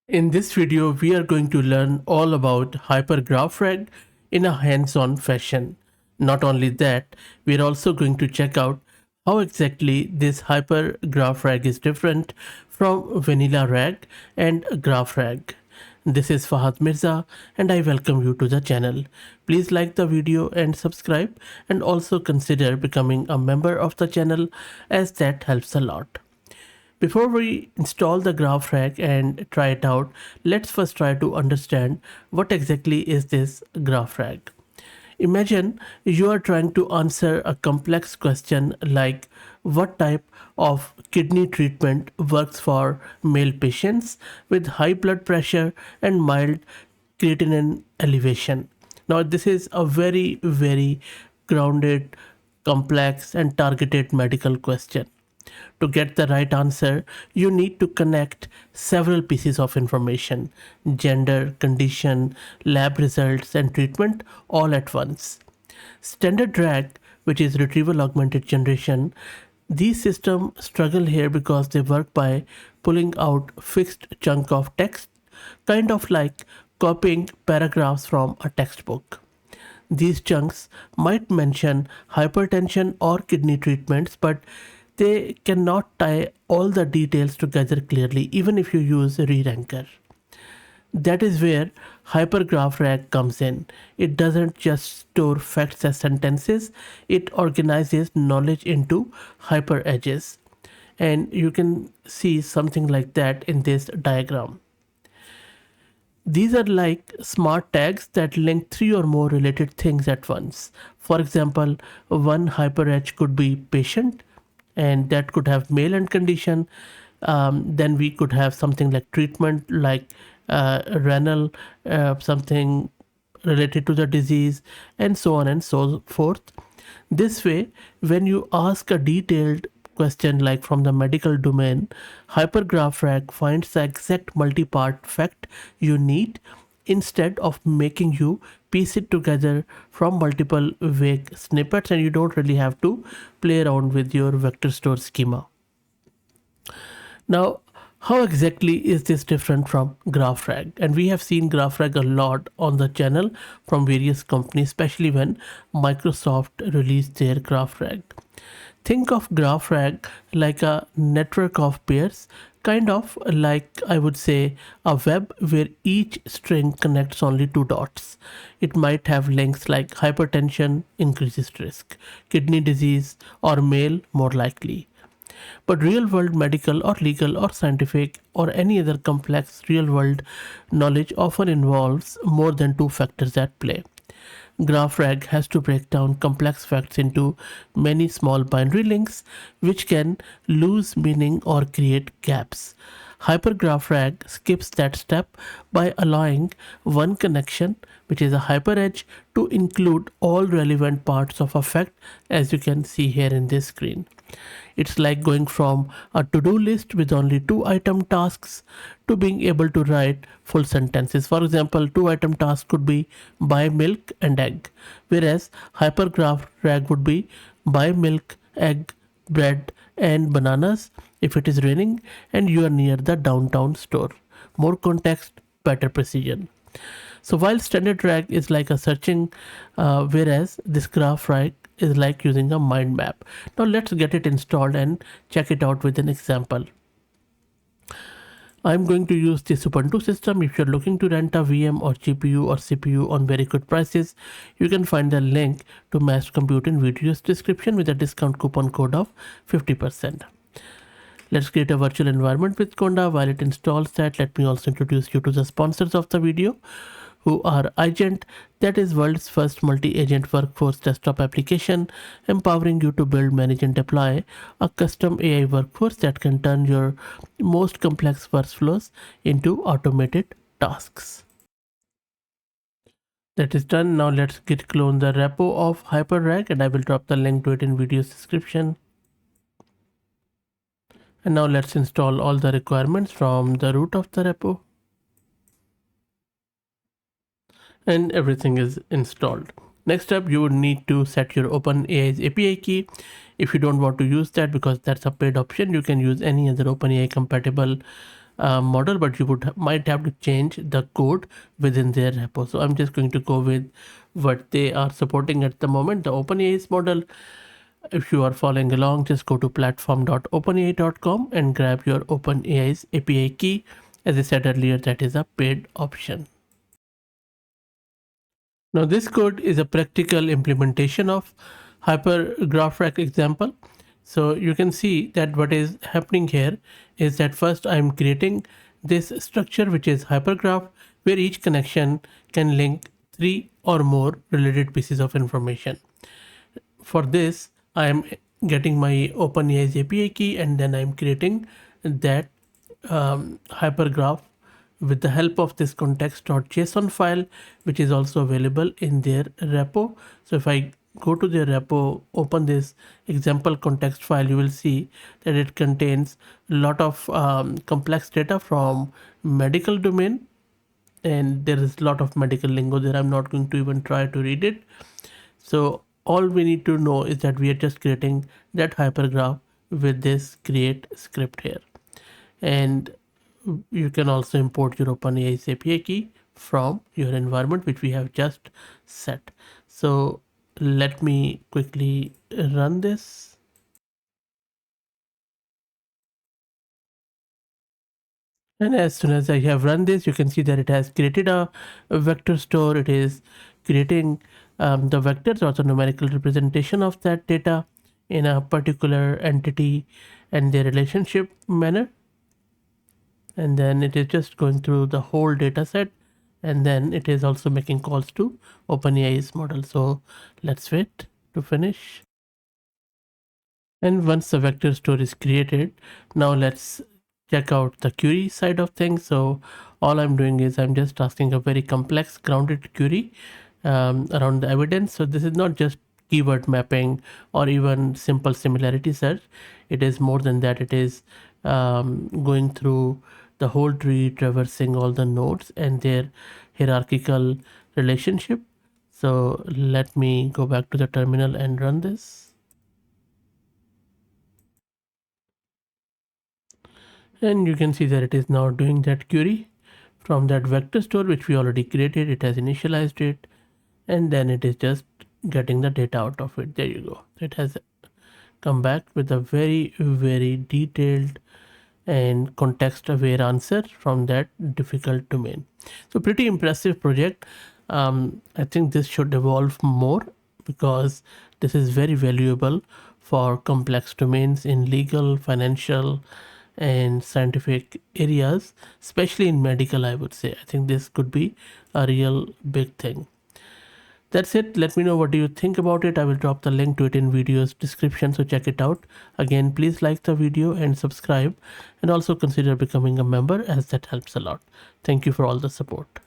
In this video, we are going to learn all about HyperGraphRAG in a hands-on fashion. Not only that, we are also going to check out how exactly this HyperGraphRAG is different from Vanilla RAG and GraphRAG. This is Fahad Mirza and I welcome you to the channel. Please like the video and subscribe, and also consider becoming a member of the channel as that helps a lot. Before we install the GraphRAG and try it out, let's first try to understand what exactly is this GraphRAG. Imagine you are trying to answer a complex question like what type of kidney treatment works for male patients with high blood pressure and mild creatinine elevation. Now, this is a very grounded, complex, and targeted medical question. To get the right answer, you need to connect several pieces of information: gender, condition, lab results, and treatment all at once. Standard RAG, which is retrieval augmented generation, these systems struggle here because they work by pulling out fixed chunk of text, kind of like copying paragraphs from a textbook. These chunks might mention hypertension or kidney treatments, but they cannot tie all the details together clearly, even if you use re-ranker. That is where HyperGraphRAG comes in. It doesn't just store facts as sentences, it organizes knowledge into hyper edges. And you can see something like that in this diagram. These are like smart tags that link three or more related things at once. For example, one hyper edge could be patient, and that could have male and condition. Then we could have something like treatment, like renal, something related to the disease, and so on and so forth. This way, when you ask a detailed question like from the medical domain, HyperGraphRAG finds the exact multi-part fact you need instead of making you piece it together from multiple vague snippets, and you don't really have to play around with your vector store schema. Now, how exactly is this different from GraphRAG? And we have seen GraphRAG a lot on the channel from various companies, especially when Microsoft released their GraphRAG. Think of GraphRAG like a network of pairs, kind of like, I would say, a web where each string connects only two dots. It might have links like hypertension increases risk, kidney disease, or male more likely. But real world medical or legal or scientific or any other complex real world knowledge often involves more than two factors at play. GraphRAG has to break down complex facts into many small binary links, which can lose meaning or create gaps. HyperGraphRAG skips that step by allowing one connection, which is a hyperedge, to include all relevant parts of a fact, as you can see here in this screen. It's like going from a to-do list with only two item tasks to being able to write full sentences. For example, two item tasks could be buy milk and egg, whereas HyperGraphRAG would be buy milk, egg, bread, and bananas if it is raining and you are near the downtown store. More context, better precision. So while standard RAG is like a searching, whereas this GraphRAG is like using a mind map. Now let's get it installed and check it out with an example. I'm going to use this Ubuntu system. If you're looking to rent a VM or GPU or CPU on very good prices, you can find the link to Mass Compute in video's description with a discount coupon code of 50%. Let's create a virtual environment with Conda. While it installs that, let me also introduce you to the sponsors of the video, who are iGent, that is world's first multi-agent workforce desktop application, empowering you to build, manage, and deploy a custom AI workforce that can turn your most complex workflows into automated tasks. That is done. Now let's git clone the repo of HyperRAG, and I will drop the link to it in video's description. And now let's install all the requirements from the root of the repo. And everything is installed. Next up, you would need to set your OpenAI's API key. If you don't want to use that because that's a paid option, you can use any other OpenAI compatible model, but you might have to change the code within their repo. So I'm just going to go with what they are supporting at the moment, the OpenAI's model. If you are following along, just go to platform.openai.com and grab your OpenAI's API key. As I said earlier, that is a paid option. Now this code is a practical implementation of HyperGraphRAG example. So you can see that what is happening here is that first I'm creating this structure, which is hypergraph, where each connection can link 3 or more related pieces of information. For this, I am getting my OpenAI's API key, and then I'm creating that hypergraph with the help of this context.json file, which is also available in their repo. So if I go to their repo, open this example context file, you will see that it contains a lot of complex data from medical domain, and there is a lot of medical lingo there. I'm not going to even try to read it. So all we need to know is that we are just creating that hypergraph with this create script here. And you can also import your OpenAI's API key from your environment, which we have just set. So let me quickly run this. And as soon as I have run this, you can see that it has created a vector store. It is creating the vectors or the numerical representation of that data in a particular entity and their relationship manner. And then it is just going through the whole data set, and then it is also making calls to OpenAI's model. So let's wait to finish. And once the vector store is created, now let's check out the query side of things. So all I'm doing is I'm just asking a very complex grounded query around the evidence. So this is not just keyword mapping or even simple similarity search. It is more than that. It is going through the whole tree, traversing all the nodes and their hierarchical relationship. So let me go back to the terminal and run this. And you can see that it is now doing that query from that vector store which we already created. It has initialized it, and then it is just getting the data out of it. There you go. It has come back with a very detailed and context aware answer from that difficult domain. So pretty impressive project. I think this should evolve more because this is very valuable for complex domains in legal, financial, and scientific areas, especially in medical. I would say I think this could be a real big thing. That's it. Let me know what do you think about it. I will drop the link to it in video's description, so check it out. Again, please like the video and subscribe, and also consider becoming a member, as that helps a lot. Thank you for all the support.